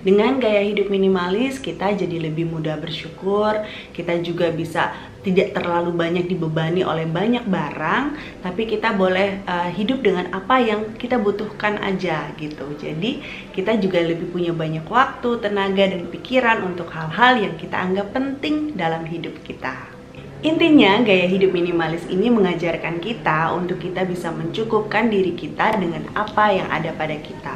Dengan gaya hidup minimalis, kita jadi lebih mudah bersyukur, kita juga bisa tidak terlalu banyak dibebani oleh banyak barang, tapi kita boleh hidup dengan apa yang kita butuhkan aja gitu. Jadi kita juga lebih punya banyak waktu, tenaga, dan pikiran untuk hal-hal yang kita anggap penting dalam hidup kita. Intinya, gaya hidup minimalis ini mengajarkan kita untuk kita bisa mencukupkan diri kita dengan apa yang ada pada kita.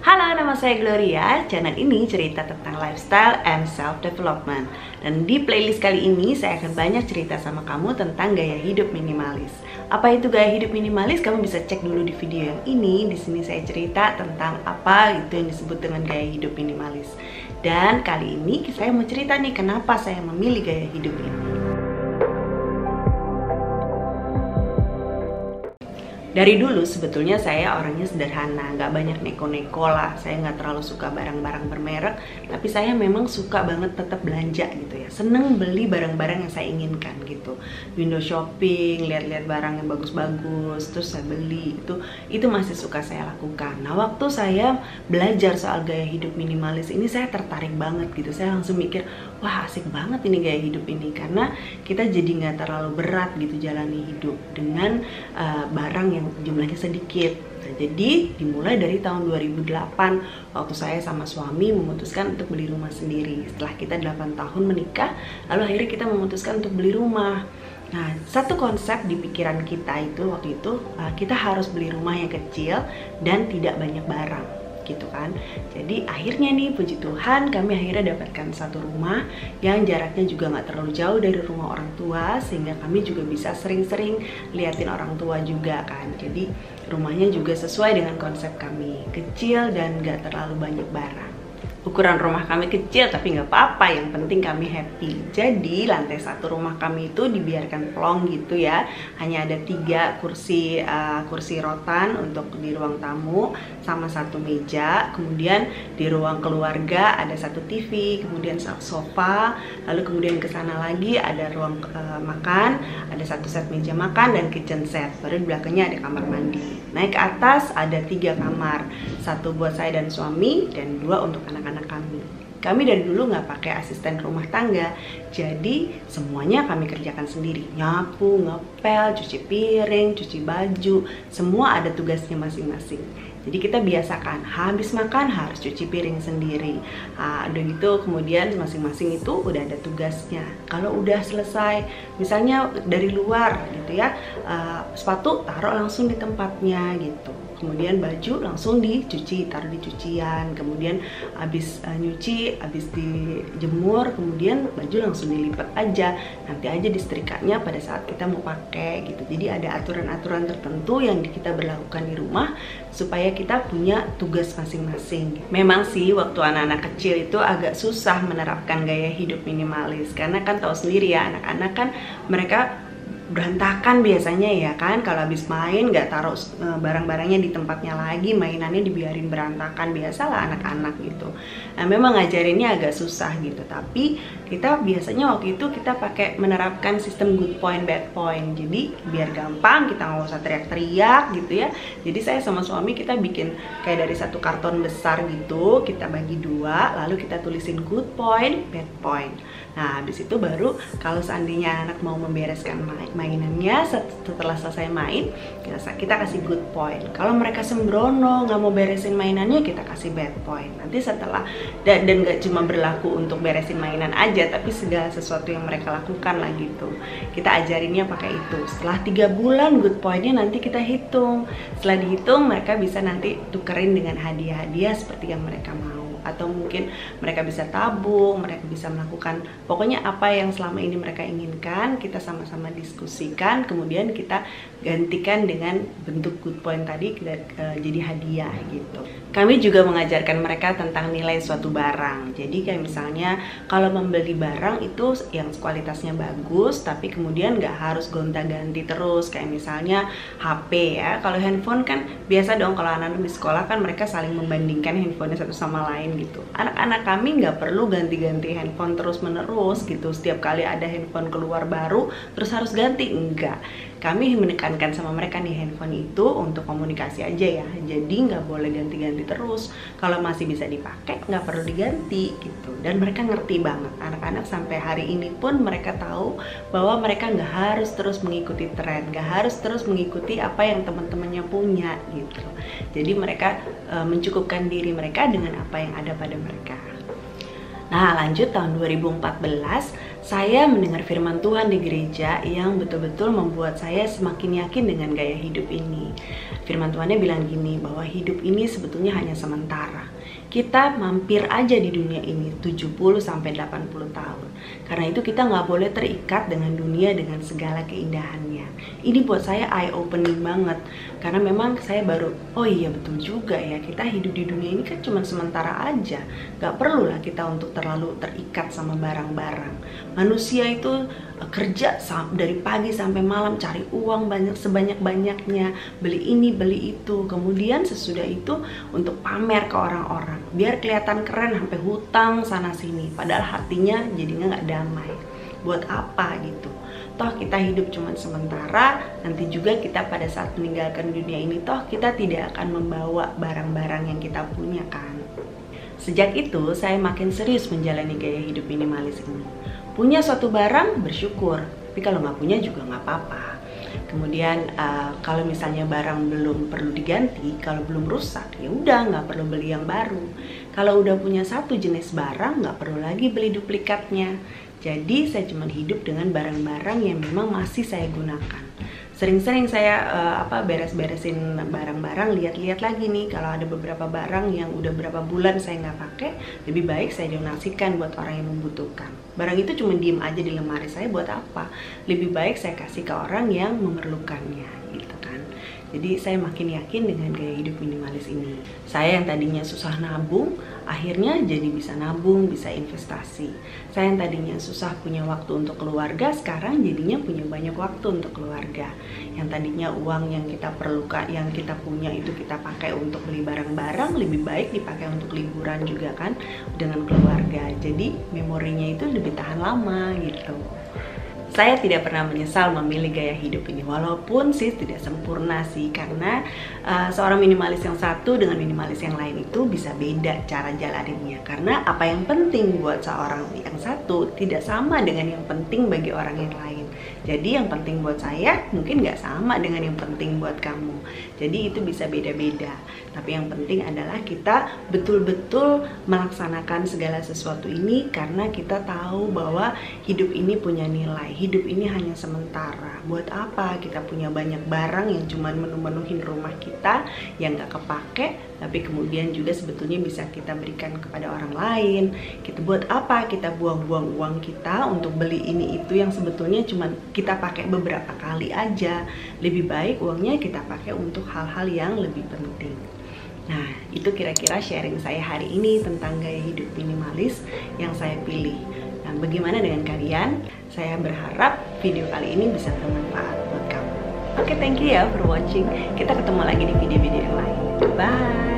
Halo, nama saya Gloria. Channel ini cerita tentang lifestyle and self-development. Dan di playlist kali ini saya akan banyak cerita sama kamu tentang gaya hidup minimalis. Apa itu gaya hidup minimalis? Kamu bisa cek dulu di video yang ini. Di sini saya cerita tentang apa itu yang disebut dengan gaya hidup minimalis. Dan kali ini saya mau cerita nih kenapa saya memilih gaya hidup ini. Dari dulu sebetulnya saya orangnya sederhana, nggak banyak neko-neko lah. Saya nggak terlalu suka barang-barang bermerek, tapi saya memang suka banget tetap belanja gitu ya. Seneng beli barang-barang yang saya inginkan gitu. Window shopping, lihat-lihat barang yang bagus-bagus, terus saya beli. Itu masih suka saya lakukan. Nah, waktu saya belajar soal gaya hidup minimalis ini, saya tertarik banget gitu. Saya langsung mikir, wah asik banget ini gaya hidup ini, karena kita jadi nggak terlalu berat gitu jalani hidup dengan barang yang jumlahnya sedikit. Nah, jadi dimulai dari tahun 2008 waktu saya sama suami memutuskan untuk beli rumah sendiri. Setelah kita 8 tahun menikah, lalu akhirnya kita memutuskan untuk beli rumah. Nah, satu konsep di pikiran kita itu waktu itu kita harus beli rumah yang kecil dan tidak banyak barang gitu kan. Jadi akhirnya nih, puji Tuhan, kami akhirnya dapatkan satu rumah yang jaraknya juga nggak terlalu jauh dari rumah orang tua, sehingga kami juga bisa sering-sering liatin orang tua juga kan. Jadi rumahnya juga sesuai dengan konsep kami, kecil dan nggak terlalu banyak barang. Ukuran rumah kami kecil tapi nggak apa-apa, yang penting kami happy. Jadi lantai 1 rumah kami itu dibiarkan plong gitu ya. Hanya ada 3 kursi rotan untuk di ruang tamu sama 1 meja. Kemudian di ruang keluarga ada 1 TV, kemudian sofa. Lalu kemudian ke sana lagi ada ruang makan, ada 1 set meja makan dan kitchen set. Baru di belakangnya ada kamar mandi. Naik ke atas ada 3 kamar, 1 buat saya dan suami dan 2 untuk anak-anak kami. Kami dari dulu nggak pakai asisten rumah tangga, jadi semuanya kami kerjakan sendiri. Nyapu, ngepel, cuci piring, cuci baju, semua ada tugasnya masing-masing. Jadi kita biasakan, habis makan harus cuci piring sendiri. Udah gitu kemudian masing-masing itu udah ada tugasnya. Kalau udah selesai, misalnya dari luar gitu ya, sepatu taruh langsung di tempatnya gitu. Kemudian baju langsung dicuci, taruh di cucian. Kemudian habis nyuci, habis dijemur, kemudian baju langsung dilipat aja. Nanti aja disetrikanya pada saat kita mau pakai gitu. Jadi ada aturan-aturan tertentu yang kita berlakukan di rumah supaya kita punya tugas masing-masing. Memang sih waktu anak-anak kecil itu agak susah menerapkan gaya hidup minimalis, karena kan tahu sendiri ya, anak-anak kan mereka berantakan biasanya ya kan. Kalau habis main nggak taruh barang-barangnya di tempatnya lagi, mainannya dibiarin berantakan, biasalah anak-anak gitu. Nah, memang ngajarinnya agak susah gitu, tapi kita biasanya waktu itu kita pakai menerapkan sistem good point bad point. Jadi biar gampang, kita nggak usah teriak-teriak gitu ya. Jadi saya sama suami kita bikin kayak dari 1 karton besar gitu, kita bagi 2, lalu kita tulisin good point bad point. Nah, habis itu baru kalau seandainya anak mau membereskan mainannya setelah selesai main, kita kasih good point. Kalau mereka sembrono nggak mau beresin mainannya, kita kasih bad point. Nanti setelah dan nggak cuma berlaku untuk beresin mainan aja, tapi segala sesuatu yang mereka lakukan lah gitu. Kita ajarinnya pakai itu. Setelah 3 bulan good pointnya nanti kita hitung. Setelah dihitung, mereka bisa nanti tukerin dengan hadiah-hadiah seperti yang mereka mau. Atau mungkin mereka bisa tabung, mereka bisa melakukan pokoknya apa yang selama ini mereka inginkan, kita sama-sama diskusikan, kemudian kita gantikan dengan bentuk good point tadi jadi hadiah gitu. Kami juga mengajarkan mereka tentang nilai suatu barang. Jadi kayak misalnya kalau membeli barang itu yang kualitasnya bagus, tapi kemudian nggak harus gonta-ganti terus. Kayak misalnya HP ya, kalau handphone kan biasa dong, kalau anak-anak di sekolah kan mereka saling membandingkan handphonenya satu sama lain gitu. Anak-anak kami nggak perlu ganti-ganti handphone terus-menerus gitu. Setiap kali ada handphone keluar baru, terus harus ganti ganti, enggak. Kami menekankan sama mereka nih, handphone itu untuk komunikasi aja ya, jadi nggak boleh ganti-ganti terus. Kalau masih bisa dipakai nggak perlu diganti gitu. Dan mereka ngerti banget, anak-anak sampai hari ini pun mereka tahu bahwa mereka nggak harus terus mengikuti tren, nggak harus terus mengikuti apa yang teman-temannya punya gitu. Jadi mereka mencukupkan diri mereka dengan apa yang ada pada mereka. Nah, lanjut tahun 2014, saya mendengar firman Tuhan di gereja yang betul-betul membuat saya semakin yakin dengan gaya hidup ini. Firman Tuhannya bilang gini, bahwa hidup ini sebetulnya hanya sementara. Kita mampir aja di dunia ini 70-80 tahun. Karena itu kita nggak boleh terikat dengan dunia dengan segala keindahannya. Ini buat saya eye-opening banget. Karena memang saya baru, oh iya betul juga ya, kita hidup di dunia ini kan cuma sementara aja. Gak perlu lah kita untuk terlalu terikat sama barang-barang. Manusia itu kerja dari pagi sampai malam, cari uang sebanyak-banyaknya, beli ini, beli itu. Kemudian sesudah itu untuk pamer ke orang-orang, biar kelihatan keren, sampai hutang sana-sini. Padahal hatinya jadinya gak damai. Buat apa gitu? Toh kita hidup cuma sementara, nanti juga kita pada saat meninggalkan dunia ini toh kita tidak akan membawa barang-barang yang kita punya kan. Sejak itu saya makin serius menjalani gaya hidup minimalis ini. Punya suatu barang bersyukur, tapi kalau nggak punya juga nggak apa-apa. Kemudian kalau misalnya barang belum perlu diganti, kalau belum rusak ya udah nggak perlu beli yang baru. Kalau udah punya satu jenis barang nggak perlu lagi beli duplikatnya. Jadi saya cuma hidup dengan barang-barang yang memang masih saya gunakan. Sering-sering saya beres-beresin barang-barang, lihat-lihat lagi nih kalau ada beberapa barang yang udah berapa bulan saya nggak pakai, lebih baik saya donasikan buat orang yang membutuhkan. Barang itu cuma diem aja di lemari saya, buat apa? Lebih baik saya kasih ke orang yang memerlukannya gitu kan. Jadi saya makin yakin dengan gaya hidup minimalis ini. Saya yang tadinya susah nabung, akhirnya jadi bisa nabung, bisa investasi. Saya yang tadinya susah punya waktu untuk keluarga, sekarang jadinya punya banyak waktu untuk keluarga. Yang tadinya uang yang kita perlukan, yang kita punya itu kita pakai untuk beli barang-barang, lebih baik dipakai untuk liburan juga kan dengan keluarga. Jadi memorinya itu lebih tahan lama gitu. Saya tidak pernah menyesal memilih gaya hidup ini, walaupun sih tidak sempurna sih, karena seorang minimalis yang satu dengan minimalis yang lain itu bisa beda cara jalaninnya. Karena apa yang penting buat seorang yang satu tidak sama dengan yang penting bagi orang yang lain. Jadi yang penting buat saya mungkin nggak sama dengan yang penting buat kamu. Jadi itu bisa beda-beda. Tapi yang penting adalah kita betul-betul melaksanakan segala sesuatu ini karena kita tahu bahwa hidup ini punya nilai. Hidup ini hanya sementara. Buat apa kita punya banyak barang yang cuma menu-menuhin rumah kita yang nggak kepake, tapi kemudian juga sebetulnya bisa kita berikan kepada orang lain. Kita buat apa kita buang-buang uang kita untuk beli ini itu yang sebetulnya cuma kita pakai beberapa kali aja. Lebih baik uangnya kita pakai untuk hal-hal yang lebih penting. Nah, itu kira-kira sharing saya hari ini tentang gaya hidup minimalis yang saya pilih. Nah, bagaimana dengan kalian? Saya berharap video kali ini bisa bermanfaat buat kamu. Oke, thank you ya for watching. Kita ketemu lagi di video-video yang lain. Bye!